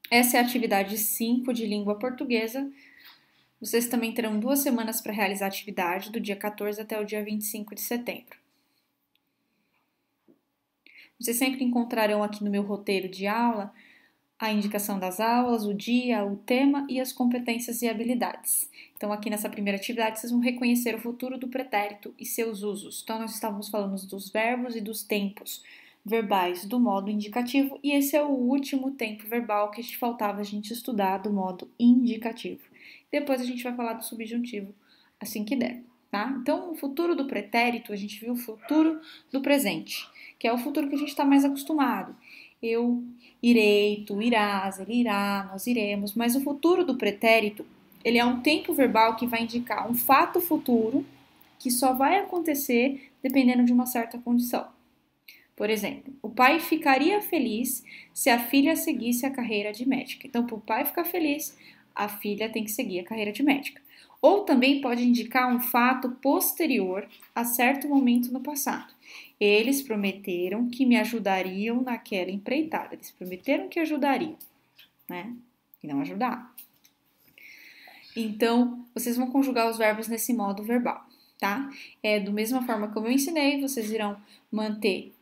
Essa é a atividade 5 de língua portuguesa. Vocês também terão 2 semanas para realizar a atividade, do dia 14 até o dia 25 de setembro. Vocês sempre encontrarão aqui no meu roteiro de aula a indicação das aulas, o dia, o tema e as competências e habilidades. Então, aqui nessa primeira atividade, vocês vão reconhecer o futuro do pretérito e seus usos. Então, nós estávamos falando dos verbos e dos tempos verbais do modo indicativo, e esse é o último tempo verbal que faltava a gente estudar do modo indicativo. Depois a gente vai falar do subjuntivo assim que der, tá? Então, o futuro do pretérito, a gente viu o futuro do presente, que é o futuro que a gente está mais acostumado. Eu irei, tu irás, ele irá, nós iremos, mas o futuro do pretérito, ele é um tempo verbal que vai indicar um fato futuro que só vai acontecer dependendo de uma certa condição. Por exemplo, o pai ficaria feliz se a filha seguisse a carreira de médica. Então, para o pai ficar feliz, a filha tem que seguir a carreira de médica. Ou também pode indicar um fato posterior a certo momento no passado. Eles prometeram que me ajudariam naquela empreitada. Eles prometeram que ajudariam, né? E não ajudaram. Então, vocês vão conjugar os verbos nesse modo verbal, tá? Da mesma forma como eu ensinei, vocês irão manter,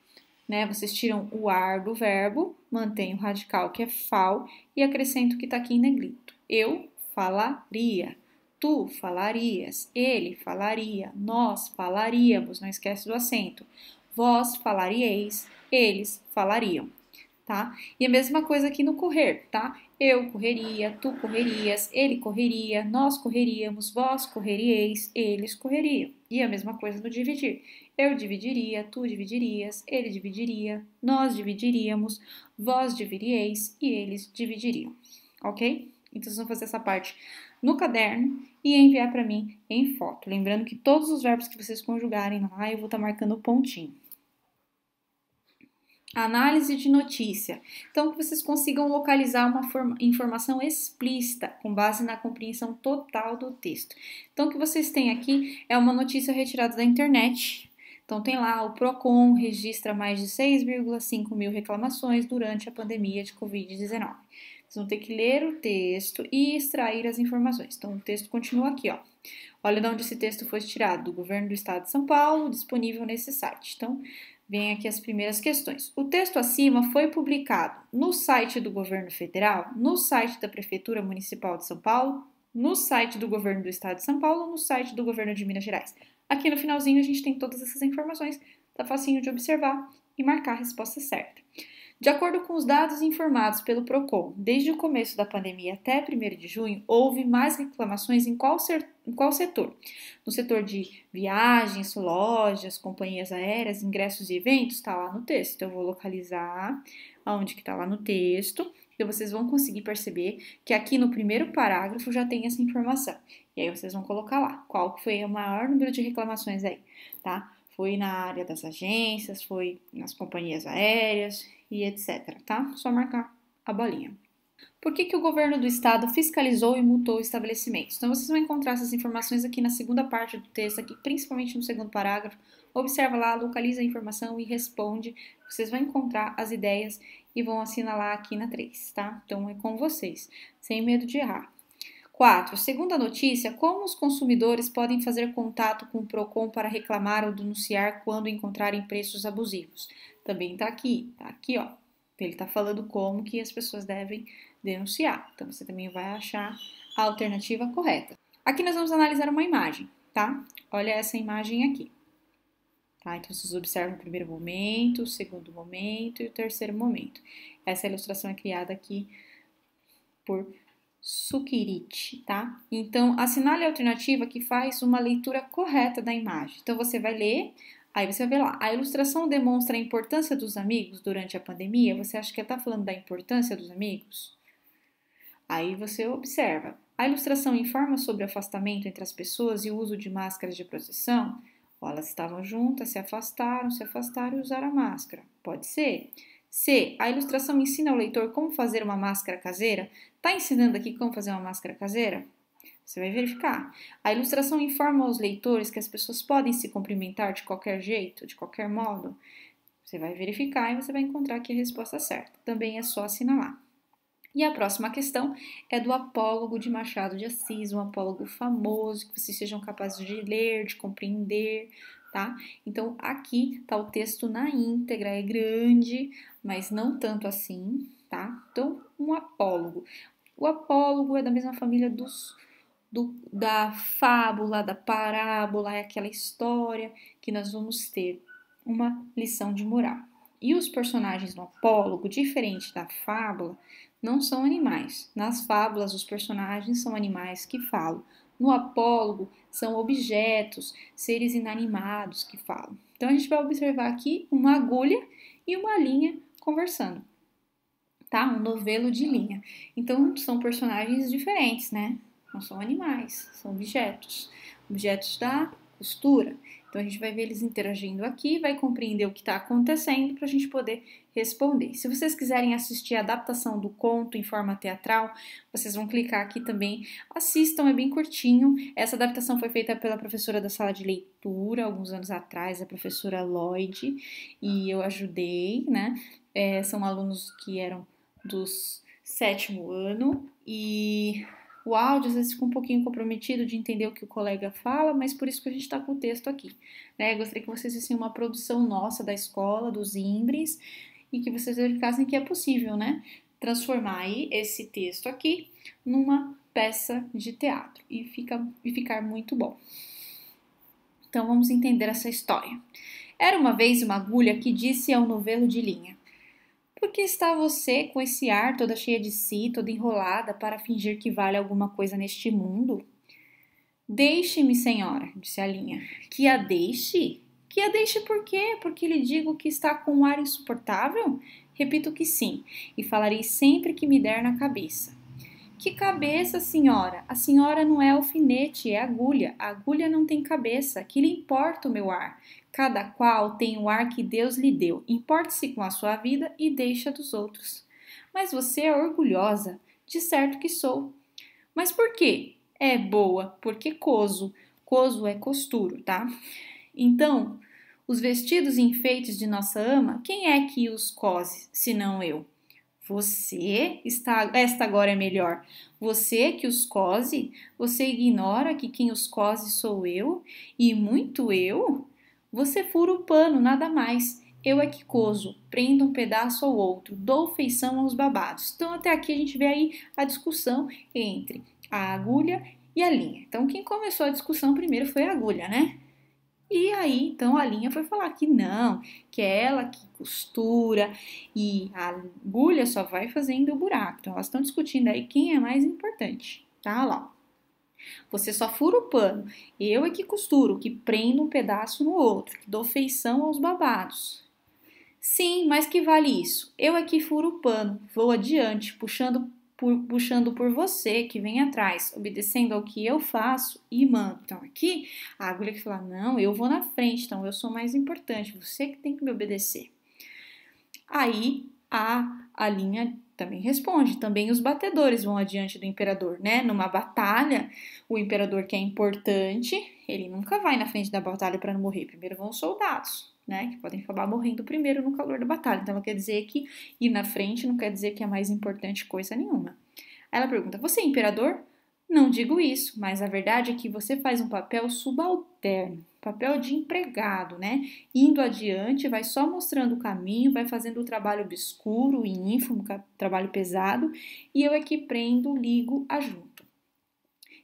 né? Vocês tiram o ar do verbo, mantém o radical, que é fal, e acrescenta o que está aqui em negrito. Eu falaria. Tu falarias, ele falaria, nós falaríamos, não esquece do acento. Vós falarieis, eles falariam, tá? E a mesma coisa aqui no correr, tá? Eu correria, tu correrias, ele correria, nós correríamos, vós correrieis, eles correriam. E a mesma coisa no dividir. Eu dividiria, tu dividirias, ele dividiria, nós dividiríamos, vós dividirieis e eles dividiriam, ok? Então, vocês vão fazer essa parte no caderno e enviar para mim em foto. Lembrando que todos os verbos que vocês conjugarem lá, eu vou estar marcando o pontinho. Análise de notícia. Então, que vocês consigam localizar uma informação explícita com base na compreensão total do texto. Então, o que vocês têm aqui é uma notícia retirada da internet. Então, tem lá, o PROCON registra mais de 6,5 mil reclamações durante a pandemia de Covid-19. Vocês vão ter que ler o texto e extrair as informações. Então, o texto continua aqui, ó. Olha de onde esse texto foi tirado, do Governo do Estado de São Paulo, disponível nesse site. Então, vem aqui as primeiras questões. O texto acima foi publicado no site do Governo Federal, no site da Prefeitura Municipal de São Paulo, no site do Governo do Estado de São Paulo, no site do Governo de Minas Gerais. Aqui no finalzinho a gente tem todas essas informações, tá facinho de observar e marcar a resposta certa. De acordo com os dados informados pelo PROCON, desde o começo da pandemia até 1º de junho, houve mais reclamações em qual setor? No setor de viagens, lojas, companhias aéreas, ingressos e eventos? Está lá no texto. Então, eu vou localizar aonde que está lá no texto. Então, vocês vão conseguir perceber que aqui no primeiro parágrafo já tem essa informação. E aí, vocês vão colocar lá qual foi o maior número de reclamações aí, tá? Foi na área das agências, foi nas companhias aéreas e etc, tá? Só marcar a bolinha. Por que o governo do estado fiscalizou e multou estabelecimentos? Então, vocês vão encontrar essas informações aqui na segunda parte do texto, aqui, principalmente no segundo parágrafo. Observa lá, localiza a informação e responde. Vocês vão encontrar as ideias e vão assinalar aqui na 3, tá? Então, é com vocês, sem medo de errar. 4. Segunda notícia, como os consumidores podem fazer contato com o PROCON para reclamar ou denunciar quando encontrarem preços abusivos? Também está aqui, ó. Ele está falando como que as pessoas devem denunciar. Então, você também vai achar a alternativa correta. Aqui nós vamos analisar uma imagem, tá? Olha essa imagem aqui. Tá? Então, vocês observam o primeiro momento, o segundo momento e o terceiro momento. Essa ilustração é criada aqui por Sukirich, tá? Então, assinale a alternativa que faz uma leitura correta da imagem. Então, você vai ler, aí você vai ver lá. A ilustração demonstra a importância dos amigos durante a pandemia. Você acha que ela está falando da importância dos amigos? Aí você observa. A ilustração informa sobre o afastamento entre as pessoas e o uso de máscaras de proteção? Ou elas estavam juntas, se afastaram e usaram a máscara. Pode ser. C. A ilustração ensina ao leitor como fazer uma máscara caseira? Está ensinando aqui como fazer uma máscara caseira? Você vai verificar. A ilustração informa aos leitores que as pessoas podem se cumprimentar de qualquer jeito, de qualquer modo? Você vai verificar e você vai encontrar aqui a resposta certa. Também é só assinalar. E a próxima questão é do Apólogo de Machado de Assis, um apólogo famoso, que vocês sejam capazes de ler, de compreender, tá? Então, aqui tá o texto na íntegra, é grande, mas não tanto assim, tá? Então, um apólogo. O apólogo é da mesma família da fábula, da parábola, é aquela história que nós vamos ter uma lição de moral. E os personagens no apólogo, diferente da fábula, não são animais. Nas fábulas, os personagens são animais que falam. No apólogo, são objetos, seres inanimados que falam. Então, a gente vai observar aqui uma agulha e uma linha conversando, tá? Um novelo de linha. Então, são personagens diferentes, né? Não são animais, são objetos. Objetos da costura. Então, a gente vai ver eles interagindo aqui, vai compreender o que está acontecendo para a gente poder responder. Se vocês quiserem assistir a adaptação do conto em forma teatral, vocês vão clicar aqui também. Assistam, é bem curtinho. Essa adaptação foi feita pela professora da sala de leitura, alguns anos atrás, a professora Lloyd, e eu ajudei, né? São alunos que eram dos 7º ano e o áudio às vezes fica um pouquinho comprometido de entender o que o colega fala, mas por isso que a gente está com o texto aqui, né? Eu gostaria que vocês vissem uma produção nossa da escola, dos Imbres, e que vocês verificassem que é possível, né? Transformar aí esse texto aqui numa peça de teatro e ficar muito bom. Então vamos entender essa história. Era uma vez uma agulha que disse ao novelo de linha: por que está você com esse ar toda cheia de si, toda enrolada, para fingir que vale alguma coisa neste mundo? Deixe-me, senhora, disse a linha. Que a deixe? Que a deixe por quê? Porque lhe digo que está com um ar insuportável? Repito que sim, e falarei sempre que me der na cabeça. Que cabeça, senhora? A senhora não é alfinete, é agulha. A agulha não tem cabeça. Que lhe importa o meu ar? Cada qual tem o ar que Deus lhe deu. Importe-se com a sua vida e deixa dos outros. Mas você é orgulhosa. De certo que sou. Mas por quê? É boa, porque coso. Coso é costuro, tá? Então, os vestidos e enfeites de nossa ama, quem é que os cose, senão eu? Esta agora é melhor. Você que os cose, você ignora que quem os cose sou eu, e muito eu? Você fura o pano, nada mais. Eu é que coso, prendo um pedaço ao outro, dou feição aos babados. Então, até aqui a gente vê aí a discussão entre a agulha e a linha. Então, quem começou a discussão primeiro foi a agulha, né? E aí, então, a linha foi falar que não, que é ela que costura e a agulha só vai fazendo o buraco. Então, elas estão discutindo aí quem é mais importante, tá? Lá. Você só fura o pano, eu é que costuro, que prendo um pedaço no outro, que dou feição aos babados. Sim, mas que vale isso? Eu é que furo o pano, vou adiante, puxando por você que vem atrás, obedecendo ao que eu faço e mando. Então, aqui, a agulha que fala, não, eu vou na frente, então eu sou mais importante, você que tem que me obedecer. Aí, a linha também responde, também os batedores vão adiante do imperador, né? Numa batalha, o imperador que é importante, ele nunca vai na frente da batalha para não morrer, primeiro vão os soldados, né, que podem acabar morrendo primeiro no calor da batalha. Então, ela quer dizer que ir na frente não quer dizer que é mais importante coisa nenhuma. Aí ela pergunta, você é imperador? Não digo isso, mas a verdade é que você faz um papel subalterno, papel de empregado, né? Indo adiante, vai só mostrando o caminho, vai fazendo o trabalho obscuro e ínfimo, trabalho pesado, e eu é que prendo, ligo, ajunto.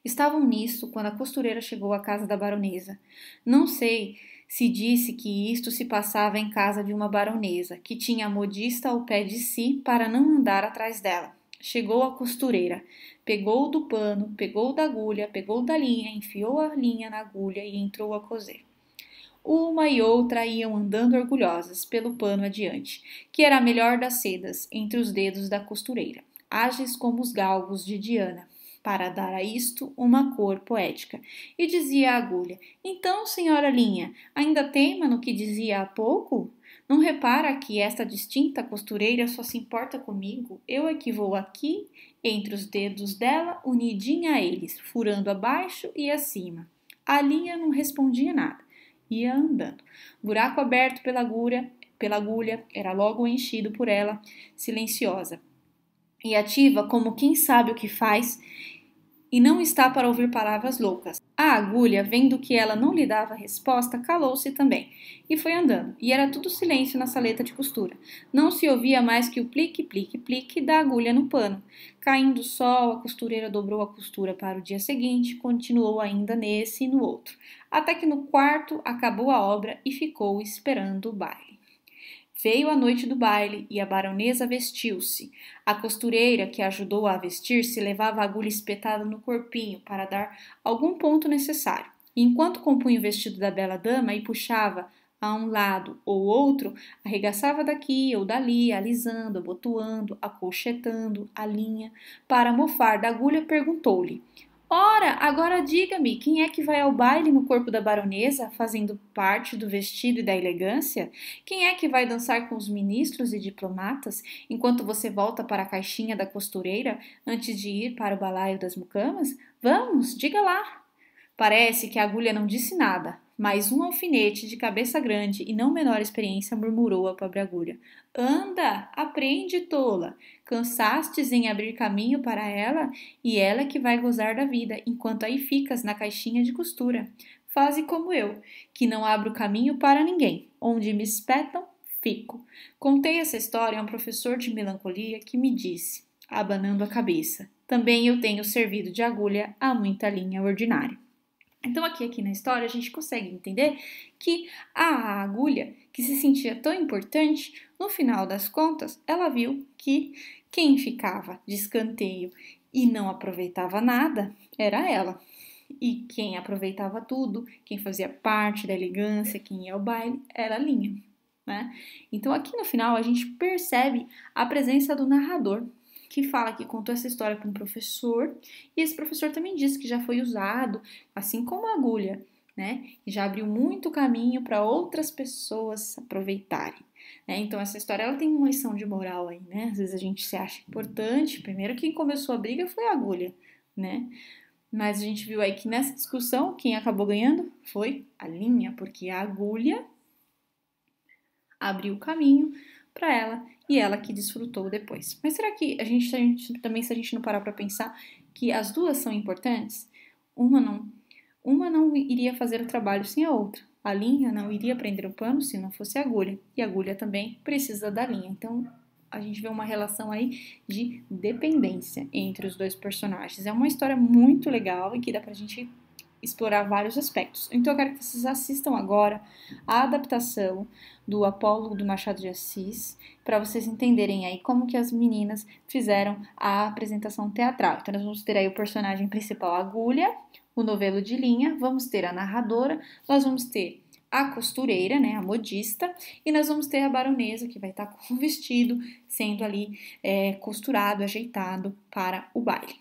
Estavam nisso quando a costureira chegou à casa da baronesa. Não sei se disse que isto se passava em casa de uma baronesa, que tinha a modista ao pé de si para não andar atrás dela. Chegou a costureira, pegou do pano, pegou da agulha, pegou da linha, enfiou a linha na agulha e entrou a coser. Uma e outra iam andando orgulhosas pelo pano adiante, que era a melhor das sedas, entre os dedos da costureira, ágeis como os galgos de Diana, para dar a isto uma cor poética. E dizia a agulha, então, senhora Linha, ainda teima no que dizia há pouco? Não repara que esta distinta costureira só se importa comigo? Eu é que vou aqui, entre os dedos dela, unidinha a eles, furando abaixo e acima. A linha não respondia nada. Ia andando. Buraco aberto pela agulha, era logo enchido por ela, silenciosa. e ativa como quem sabe o que faz e não está para ouvir palavras loucas. A agulha, vendo que ela não lhe dava resposta, calou-se também e foi andando. E era tudo silêncio na saleta de costura. Não se ouvia mais que o plique, plique, plique da agulha no pano. Caindo o sol, a costureira dobrou a costura para o dia seguinte, continuou ainda nesse e no outro, até que no quarto acabou a obra e ficou esperando o baile. Veio a noite do baile e a baronesa vestiu-se. A costureira que a ajudou a vestir-se levava a agulha espetada no corpinho para dar algum ponto necessário. E enquanto compunha o vestido da bela dama e puxava a um lado ou outro, arregaçava daqui ou dali, alisando, abotoando, acolchetando a linha. Para mofar da agulha, perguntou-lhe: Ora, agora diga-me, quem é que vai ao baile no corpo da baronesa, fazendo parte do vestido e da elegância? Quem é que vai dançar com os ministros e diplomatas, enquanto você volta para a caixinha da costureira antes de ir para o balaio das mucamas? Vamos, diga lá. Parece que a agulha não disse nada, mas um alfinete de cabeça grande e não menor experiência murmurou à pobre agulha. Anda, aprende, tola. Cansastes em abrir caminho para ela, e ela que vai gozar da vida, enquanto aí ficas na caixinha de costura. Faze como eu, que não abro caminho para ninguém. Onde me espetam, fico. Contei essa história a um professor de melancolia que me disse, abanando a cabeça: também eu tenho servido de agulha a muita linha ordinária. Então, aqui na história, a gente consegue entender que a agulha, que se sentia tão importante, no final das contas, ela viu que quem ficava de escanteio e não aproveitava nada era ela. E quem aproveitava tudo, quem fazia parte da elegância, quem ia ao baile, era a linha, né? Então, aqui no final, a gente percebe a presença do narrador, que fala que contou essa história para um professor, e esse professor também disse que já foi usado, assim como a agulha, né? E já abriu muito caminho para outras pessoas aproveitarem. Né? Então, essa história ela tem uma lição de moral aí, né? Às vezes a gente se acha importante. Primeiro, quem começou a briga foi a agulha, né? Mas a gente viu aí que nessa discussão, quem acabou ganhando foi a linha, porque a agulha abriu o caminho para ela e ela que desfrutou depois. Mas será que a gente também, se a gente não parar para pensar que as duas são importantes, uma não iria fazer o trabalho sem a outra. A linha não iria prender o pano se não fosse a agulha, e a agulha também precisa da linha. Então, a gente vê uma relação aí de dependência entre os dois personagens. É uma história muito legal e que dá pra gente explorar vários aspectos. Então eu quero que vocês assistam agora a adaptação do Apólogo do Machado de Assis, para vocês entenderem aí como que as meninas fizeram a apresentação teatral. Então nós vamos ter aí o personagem principal, a agulha, o novelo de linha, vamos ter a narradora, nós vamos ter a costureira, né, a modista, e nós vamos ter a baronesa, que vai estar com o vestido sendo ali costurado, ajeitado para o baile.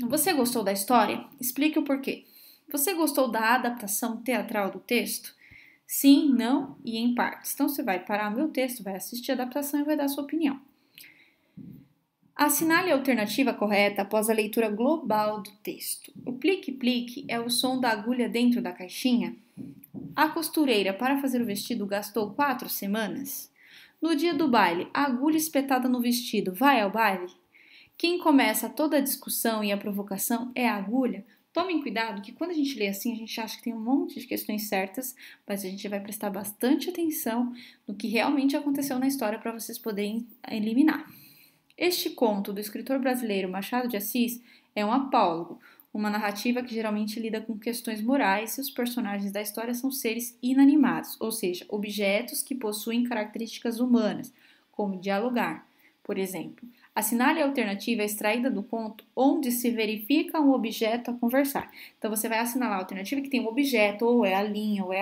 Você gostou da história? Explique o porquê. Você gostou da adaptação teatral do texto? Sim, não e em partes. Então você vai parar o meu texto, vai assistir a adaptação e vai dar a sua opinião. Assinale a alternativa correta após a leitura global do texto. O plique-plique é o som da agulha dentro da caixinha? A costureira, para fazer o vestido, gastou 4 semanas? No dia do baile, a agulha espetada no vestido vai ao baile? Quem começa toda a discussão e a provocação é a agulha? Tomem cuidado que quando a gente lê assim, a gente acha que tem um monte de questões certas, mas a gente vai prestar bastante atenção no que realmente aconteceu na história para vocês poderem eliminar. Este conto do escritor brasileiro Machado de Assis é um apólogo, uma narrativa que geralmente lida com questões morais e os personagens da história são seres inanimados, ou seja, objetos que possuem características humanas, como dialogar, por exemplo. Assinale a alternativa extraída do conto onde se verifica um objeto a conversar. Então, você vai assinalar a alternativa que tem um objeto, ou é a linha, ou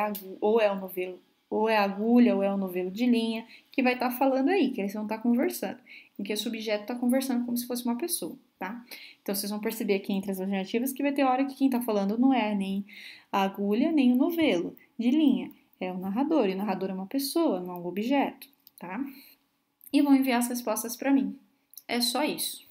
é o novelo, ou é a agulha, ou é o novelo de linha, que vai estar falando aí, que eles vão estar conversando. Em que esse objeto está conversando como se fosse uma pessoa, tá? Então, vocês vão perceber aqui entre as alternativas que vai ter hora que quem está falando não é nem a agulha, nem o novelo de linha. É o narrador, e o narrador é uma pessoa, não é um objeto, tá? E vão enviar as respostas para mim. É só isso.